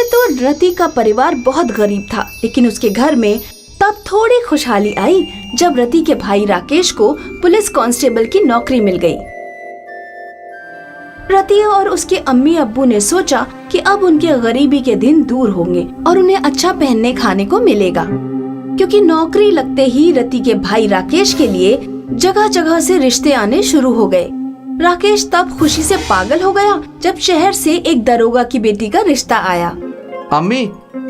वैसे तो रति का परिवार बहुत गरीब था, लेकिन उसके घर में तब थोड़ी खुशहाली आई जब रति के भाई राकेश को पुलिस कांस्टेबल की नौकरी मिल गई। रति और उसके अम्मी अब्बू ने सोचा कि अब उनके गरीबी के दिन दूर होंगे और उन्हें अच्छा पहनने खाने को मिलेगा, क्योंकि नौकरी लगते ही रति के भाई राकेश के लिए जगह जगह से रिश्ते आने शुरू हो गए। राकेश तब खुशी से पागल हो गया जब शहर से एक दरोगा की बेटी का रिश्ता आया। अम्मी,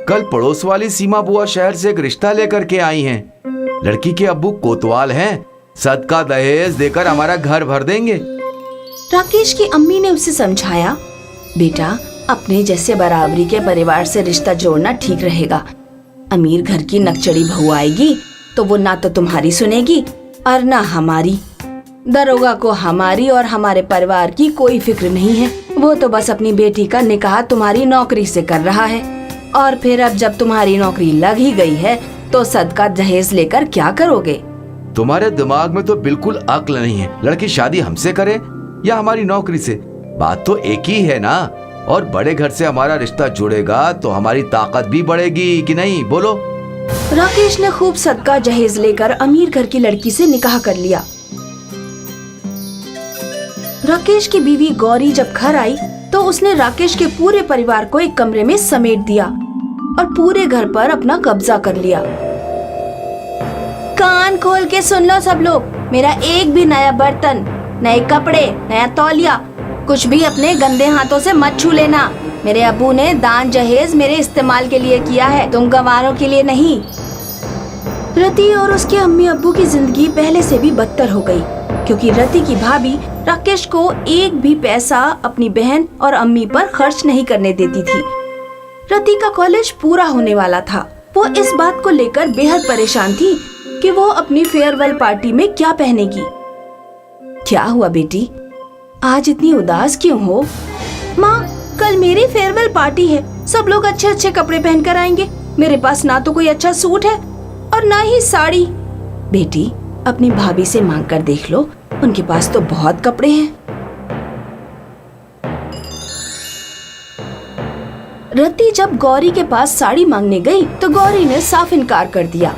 कल पड़ोस वाली सीमा बुआ शहर से एक रिश्ता लेकर के आई हैं। लड़की के अब्बू कोतवाल हैं, सदका दहेज देकर हमारा घर भर देंगे। राकेश की अम्मी ने उसे समझाया, बेटा अपने जैसे बराबरी के परिवार से रिश्ता जोड़ना ठीक रहेगा। अमीर घर की नकचड़ी बहू आएगी तो वो ना तो तुम्हारी सुनेगी और ना हमारी। दरोगा को हमारी और हमारे परिवार की कोई फिक्र नहीं है, वो तो बस अपनी बेटी का निकाह तुम्हारी नौकरी से कर रहा है। और फिर अब जब तुम्हारी नौकरी लग ही गई है तो सदका दहेज लेकर क्या करोगे? तुम्हारे दिमाग में तो बिल्कुल अक्ल नहीं है। लड़की शादी हमसे करे या हमारी नौकरी से, बात तो एक ही है ना। और बड़े घर से हमारा रिश्ता जुड़ेगा तो हमारी ताकत भी बढ़ेगी कि नहीं, बोलो। राकेश ने खूब सदका दहेज लेकर अमीर घर की लड़की से निकाह कर लिया। राकेश की बीवी गौरी जब घर आई तो उसने राकेश के पूरे परिवार को एक कमरे में समेट दिया और पूरे घर पर अपना कब्जा कर लिया। कान खोल के सुन लो सब लोग, मेरा एक भी नया बर्तन, नए कपड़े, नया तौलिया, कुछ भी अपने गंदे हाथों से मत छू लेना। मेरे अब्बू ने दान जहेज मेरे इस्तेमाल के लिए किया है, तुम गंवारों के लिए नहीं। रति और उसके अम्मी अब्बू की जिंदगी पहले से भी बदतर हो गई, क्योंकि रति की भाभी राकेश को एक भी पैसा अपनी बहन और अम्मी पर खर्च नहीं करने देती थी। रति का कॉलेज पूरा होने वाला था। वो इस बात को लेकर बेहद परेशान थी कि वो अपनी फेयरवेल पार्टी में क्या पहनेगी। क्या हुआ बेटी, आज इतनी उदास क्यों हो? माँ, कल मेरी फेयरवेल पार्टी है, सब लोग अच्छे अच्छे कपड़े पहनकर आएंगे। मेरे पास ना तो कोई अच्छा सूट है और ना ही साड़ी। बेटी, अपनी भाभी से मांग कर देख लो, उनके पास तो बहुत कपड़े हैं। रति जब गौरी के पास साड़ी मांगने गई तो गौरी ने साफ इनकार कर दिया।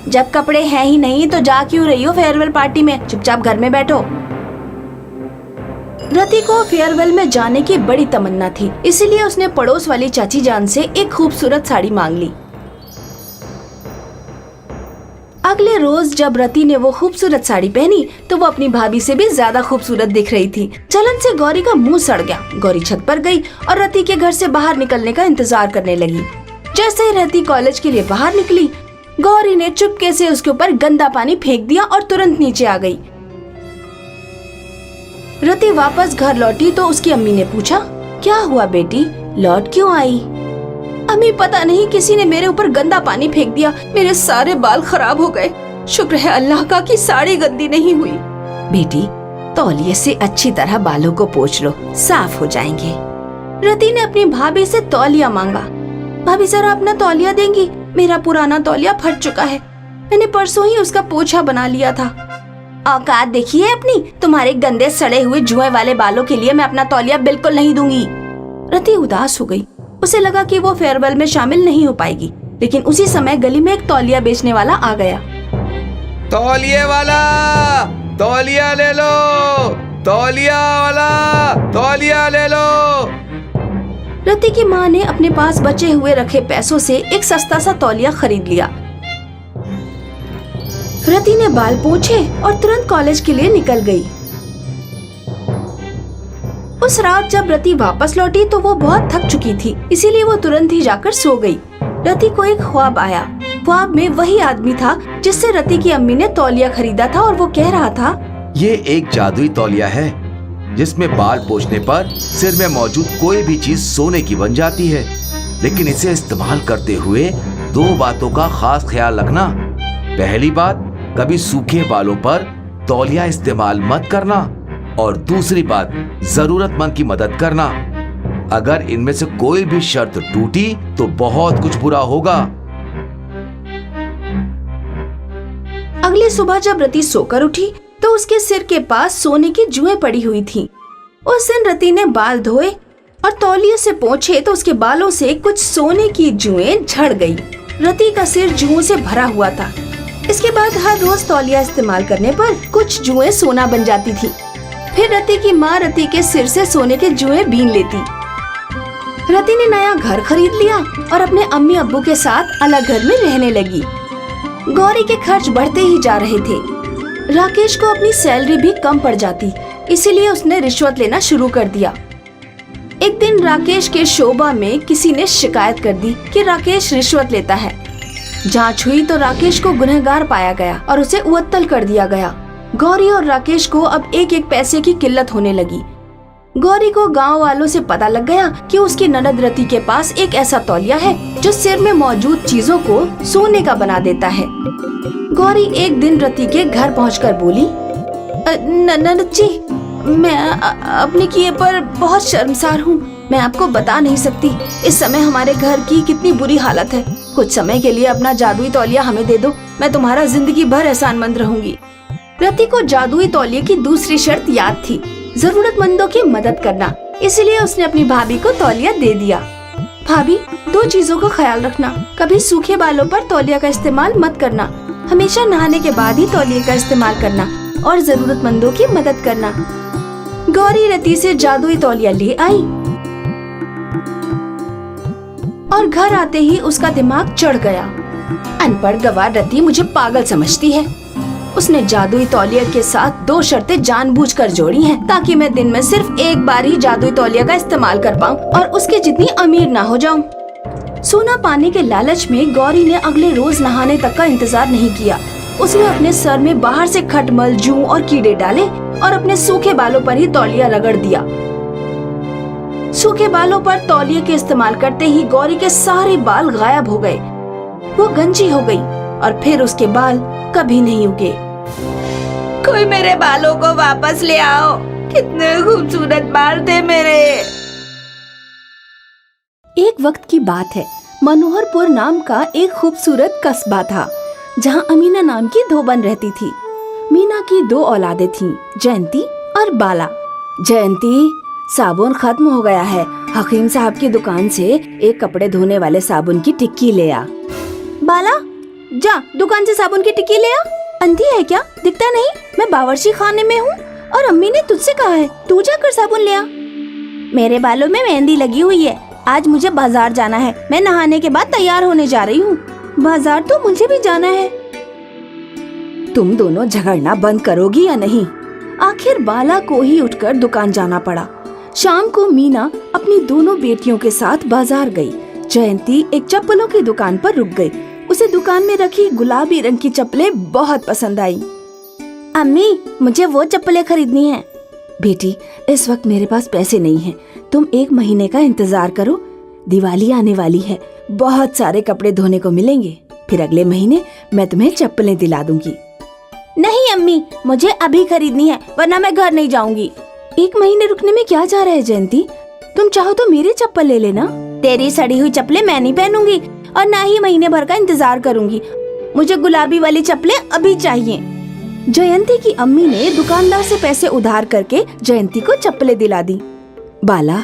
जब कपड़े हैं ही नहीं तो जा क्यों रही हो फेयरवेल पार्टी में, चुपचाप घर में बैठो। रति को फेयरवेल में जाने की बड़ी तमन्ना थी, इसीलिए उसने पड़ोस वाली चाची जान से एक खूबसूरत साड़ी मांग ली। अगले रोज जब रति ने वो खूबसूरत साड़ी पहनी तो वो अपनी भाभी से भी ज्यादा खूबसूरत दिख रही थी। जलन से गौरी का मुंह सड़ गया। गौरी छत पर गई और रति के घर से बाहर निकलने का इंतजार करने लगी। जैसे ही रति कॉलेज के लिए बाहर निकली, गौरी ने चुपके से उसके ऊपर गंदा पानी फेंक दिया और तुरंत नीचे आ गई। रति वापस घर लौटी तो उसकी अम्मी ने पूछा, क्या हुआ बेटी, लौट क्यों आई? अम्मी, पता नहीं किसी ने मेरे ऊपर गंदा पानी फेंक दिया, मेरे सारे बाल खराब हो गए। शुक्र है अल्लाह का कि साड़ी गंदी नहीं हुई। बेटी, तौलिए से अच्छी तरह बालों को पोंछ लो, साफ हो जाएंगे। रति ने अपनी भाभी से तौलिया मांगा। भाभी जरा अपना तौलिया देंगी, मेरा पुराना तौलिया फट चुका है, मैंने परसों ही उसका पोछा बना लिया था। औकात देखिए अपनी, तुम्हारे गंदे सड़े हुए जुए वाले बालों के लिए मैं अपना तौलिया बिल्कुल नहीं दूंगी। रति उदास हो गई। उसे लगा कि वो फेयरवेल में शामिल नहीं हो पाएगी, लेकिन उसी समय गली में एक तौलिया बेचने वाला आ गया। तौलिए वाला, तौलिया ले लो, तौलिया वाला, तौलिया ले लो। रति की माँ ने अपने पास बचे हुए रखे पैसों से एक सस्ता सा तौलिया खरीद लिया। रति ने बाल पोंछे और तुरंत कॉलेज के लिए निकल गई। उस रात जब रति वापस लौटी तो वो बहुत थक चुकी थी, इसीलिए वो तुरंत ही जाकर सो गई। रति को एक ख्वाब आया। ख्वाब में वही आदमी था जिससे रति की अम्मी ने तौलिया खरीदा था और वो कह रहा था, ये एक जादुई तौलिया है जिसमें बाल पोंछने पर सिर में मौजूद कोई भी चीज सोने की बन जाती है, लेकिन इसे इस्तेमाल करते हुए दो बातों का खास ख्याल रखना। पहली बात, कभी सूखे बालों पर तौलिया इस्तेमाल मत करना, और दूसरी बात, जरूरतमंद की मदद करना। अगर इनमें से कोई भी शर्त टूटी तो बहुत कुछ बुरा होगा। अगली सुबह जब रति सोकर उठी तो उसके सिर के पास सोने की जुएं पड़ी हुई थी। उस दिन रति ने बाल धोए और तौलिए से पोंछे तो उसके बालों से कुछ सोने की जुएं झड़ गई। रति का सिर जुओं से भरा हुआ था। इसके बाद हर रोज तौलिया इस्तेमाल करने पर कुछ जुएं सोना बन जाती थी। फिर रति की माँ रति के सिर से सोने के जुएं बीन लेती। रति ने नया घर खरीद लिया और अपने अम्मी अब्बू के साथ अलग घर में रहने लगी। गौरी के खर्च बढ़ते ही जा रहे थे। राकेश को अपनी सैलरी भी कम पड़ जाती, इसीलिए उसने रिश्वत लेना शुरू कर दिया। एक दिन राकेश के शोबा में किसी ने शिकायत कर दी कि राकेश रिश्वत लेता है। जांच हुई तो राकेश को गुनहगार पाया गया और उसे उअत्तल कर दिया गया। गौरी और राकेश को अब एक एक पैसे की किल्लत होने लगी। गौरी को गांव वालों से पता लग गया कि उसकी ननद रति के पास एक ऐसा तौलिया है जो सिर में मौजूद चीजों को सोने का बना देता है। गौरी एक दिन रति के घर पहुंचकर बोली, ननद जी, मैं अपने किए पर बहुत शर्मसार हूँ। मैं आपको बता नहीं सकती इस समय हमारे घर की कितनी बुरी हालत है। कुछ समय के लिए अपना जादुई तौलिया हमें दे दो, मैं तुम्हारा जिंदगी भर एहसानमंद रहूंगी। रति को जादुई तौलिए की दूसरी शर्त याद थी, जरूरतमंदों की मदद करना, इसलिए उसने अपनी भाभी को तौलिया दे दिया। भाभी, 2 चीजों का ख्याल रखना, कभी सूखे बालों पर तौलिया का इस्तेमाल मत करना, हमेशा नहाने के बाद ही तौलिए का इस्तेमाल करना और जरूरतमंदों की मदद करना। गौरी रति से जादुई तौलिया ले आई और घर आते ही उसका दिमाग चढ़ गया। अनपढ़ गवार रति मुझे पागल समझती है। उसने जादुई तौलिया के साथ 2 शर्तें जानबूझकर जोड़ी हैं ताकि मैं दिन में सिर्फ एक बार ही जादुई तौलिया का इस्तेमाल कर पाऊं और उसके जितनी अमीर ना हो जाऊं। सोना पाने के लालच में गौरी ने अगले रोज नहाने तक का इंतजार नहीं किया। उसने अपने सर में बाहर से खटमल, जूं और कीड़े डाले और अपने सूखे बालों पर ही तौलिया रगड़ दिया। सूखे बालों पर तौलिए के इस्तेमाल करते ही गौरी के सारे बाल गायब हो गए। वो गंजी हो गई और फिर उसके बाल कभी नहीं उगे। कोई मेरे बालों को वापस ले आओ, कितने खूबसूरत बाल थे मेरे। एक वक्त की बात है, मनोहरपुर नाम का एक खूबसूरत कस्बा था जहाँ अमीना नाम की धोबन रहती थी। मीना की 2 औलादें थीं, जयंती और बाला। जयंती, साबुन खत्म हो गया है, हकीम साहब की दुकान से एक कपड़े धोने वाले साबुन की टिक्की ले आ। बाला, जा दुकान से साबुन की टिक्की ले आ। अंधी है क्या, दिखता नहीं? मैं बावर्ची खाने में हूँ और अम्मी ने तुझसे कहा है तू जाकर साबुन ले आ। मेरे बालों में मेहंदी लगी हुई है, आज मुझे बाजार जाना है, मैं नहाने के बाद तैयार होने जा रही हूँ। बाजार तो मुझे भी जाना है। तुम दोनों झगड़ना बंद करोगी या नहीं? आखिर बाला को ही उठकर दुकान जाना पड़ा। शाम को मीना अपनी दोनों बेटियों के साथ बाजार गई। जयंती एक चप्पलों की दुकान पर रुक गई। उसे दुकान में रखी गुलाबी रंग की चप्पलें बहुत पसंद आई। अम्मी, मुझे वो चप्पलें खरीदनी है। बेटी, इस वक्त मेरे पास पैसे नहीं हैं, तुम 1 महीने का इंतजार करो, दिवाली आने वाली है, बहुत सारे कपड़े धोने को मिलेंगे, फिर अगले महीने मैं तुम्हें चप्पलें दिला दूंगी। नहीं अम्मी, मुझे अभी खरीदनी है, वरना मैं घर नहीं जाऊंगी। 1 महीने रुकने में क्या जा रहा है जयंती, तुम चाहो तो मेरी चप्पल ले लेना। तेरी सड़ी हुई चप्पलें मैं नहीं पहनूंगी और ना ही महीने भर का इंतजार करूंगी। मुझे गुलाबी वाली चप्पलें अभी चाहिए। जयंती की अम्मी ने दुकानदार से पैसे उधार करके जयंती को चप्पलें दिला दी। बाला,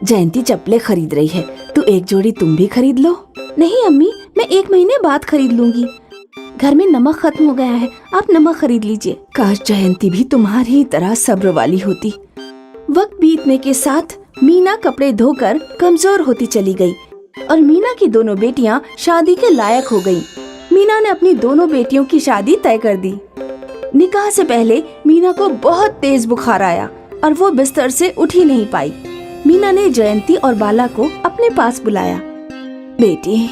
जयंती चप्पलें खरीद रही है, तू एक जोड़ी तुम भी खरीद लो। नहीं अम्मी, मैं 1 महीने बाद खरीद लूंगी, घर में नमक खत्म हो गया है, आप नमक खरीद लीजिए। काश जयंती भी तुम्हारी ही तरह सब्र वाली होती। वक्त बीतने के साथ मीना कपड़े धोकर कमजोर होती चली गई और मीना की दोनों बेटियां शादी के लायक हो गईं। मीना ने अपनी दोनों बेटियों की शादी तय कर दी। निकाह से पहले मीना को बहुत तेज बुखार आया और वो बिस्तर से उठ ही नहीं पाई। मीना ने जयंती और बाला को अपने पास बुलाया। बेटी,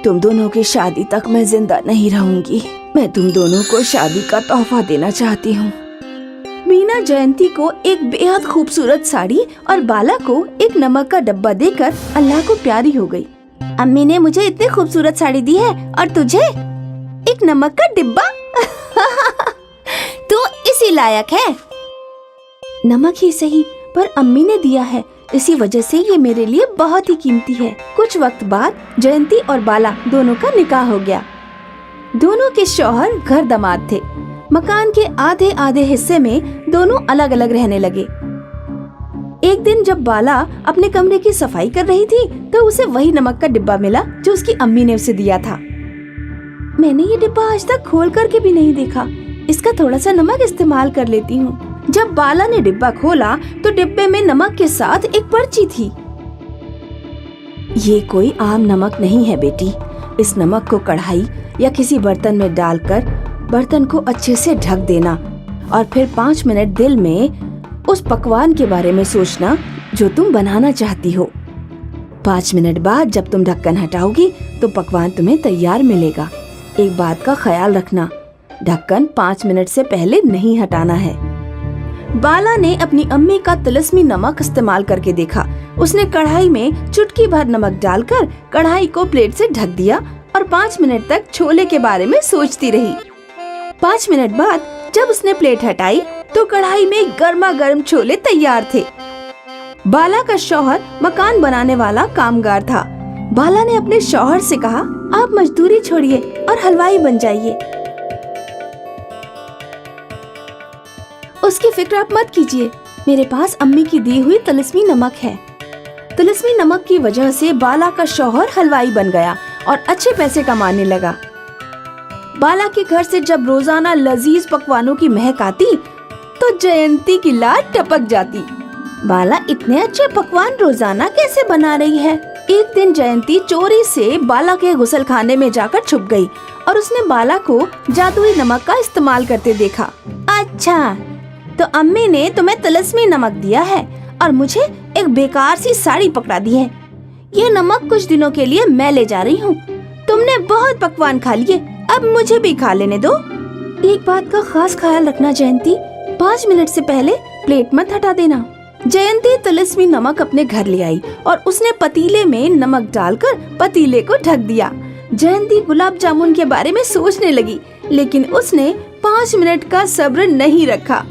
तुम दोनों की शादी तक मैं जिंदा नहीं रहूंगी, मैं तुम दोनों को शादी का तोहफा देना चाहती हूँ। मीना जयंती को एक बेहद खूबसूरत साड़ी और बाला को एक नमक का डब्बा देकर अल्लाह को प्यारी हो गई। अम्मी ने मुझे इतनी खूबसूरत साड़ी दी है और तुझे एक नमक का डिब्बा। तू इसी लायक है। नमक ही सही, पर अम्मी ने दिया है, इसी वजह से ये मेरे लिए बहुत ही कीमती है। कुछ वक्त बाद जयंती और बाला दोनों का निकाह हो गया। दोनों के शौहर घर दामाद थे। मकान के आधे आधे हिस्से में दोनों अलग अलग रहने लगे। एक दिन जब बाला अपने कमरे की सफाई कर रही थी तो उसे वही नमक का डिब्बा मिला जो उसकी अम्मी ने उसे दिया था। मैंने ये डिब्बा आज तक खोल करके भी नहीं देखा, इसका थोड़ा सा नमक इस्तेमाल कर लेती हूँ। जब बाला ने डिब्बा खोला तो डिब्बे में नमक के साथ एक पर्ची थी। ये कोई आम नमक नहीं है बेटी, इस नमक को कढ़ाई या किसी बर्तन में डालकर बर्तन को अच्छे से ढक देना और फिर 5 मिनट दिल में उस पकवान के बारे में सोचना जो तुम बनाना चाहती हो। 5 मिनट बाद जब तुम ढक्कन हटाओगी तो पकवान तुम्हें तैयार मिलेगा। एक बात का ख्याल रखना, ढक्कन 5 मिनट से पहले नहीं हटाना है। बाला ने अपनी अम्मी का तिलस्मी नमक इस्तेमाल करके देखा। उसने कढ़ाई में चुटकी भर नमक डालकर कढ़ाई को प्लेट से ढक दिया और 5 मिनट तक छोले के बारे में सोचती रही। 5 मिनट बाद जब उसने प्लेट हटाई तो कढ़ाई में गर्मा गर्म छोले तैयार थे। बाला का शौहर मकान बनाने वाला कामगार था। बाला ने अपने शौहर से कहा, आप मजदूरी छोड़िए और हलवाई बन जाइए। उसकी फिक्र आप मत कीजिए, मेरे पास अम्मी की दी हुई तिलस्मी नमक है। तिलस्मी नमक की वजह से बाला का शौहर हलवाई बन गया और अच्छे पैसे कमाने लगा। बाला के घर से जब रोजाना लजीज पकवानों की महक आती तो जयंती की लाट टपक जाती। बाला इतने अच्छे पकवान रोजाना कैसे बना रही है? एक दिन जयंती चोरी से बाला के गुसलखाने में जाकर छुप गई और उसने बाला को जादुई नमक का इस्तेमाल करते देखा। अच्छा, तो अम्मी ने तुम्हें तिलस्मी नमक दिया है और मुझे एक बेकार सी साड़ी पकड़ा दी है। ये नमक कुछ दिनों के लिए मैं ले जा रही हूँ। तुमने बहुत पकवान खा लिए, अब मुझे भी खा लेने दो। एक बात का खास ख्याल रखना जयंती, 5 मिनट से पहले प्लेट मत हटा देना। जयंती तिलस्मी नमक अपने घर ले आई और उसने पतीले में नमक डालकर पतीले को ढक दिया। जयंती गुलाब जामुन के बारे में सोचने लगी, लेकिन उसने 5 मिनट का सब्र नहीं रखा।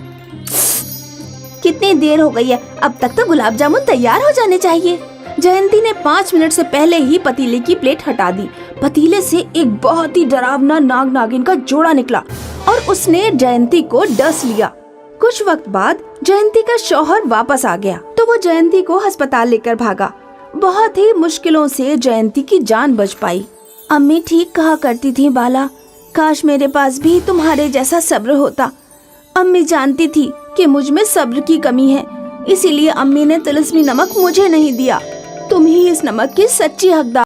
कितनी देर हो गई है, अब तक तो गुलाब जामुन तैयार हो जाने चाहिए। जयंती ने 5 मिनट से पहले ही पतीले की प्लेट हटा दी। पतीले से एक बहुत ही डरावना नाग नागिन का जोड़ा निकला और उसने जयंती को डस लिया। कुछ वक्त बाद जयंती का शौहर वापस आ गया तो वो जयंती को अस्पताल लेकर भागा। बहुत ही मुश्किलों से जयंती की जान बच पाई। अम्मी ठीक कहा करती थी बाला, काश मेरे पास भी तुम्हारे जैसा सब्र होता। अम्मी जानती थी कि मुझ में सब्र की कमी है, इसीलिए अम्मी ने तिलस्मी नमक मुझे नहीं दिया। तुम ही इस नमक की सच्ची हकदार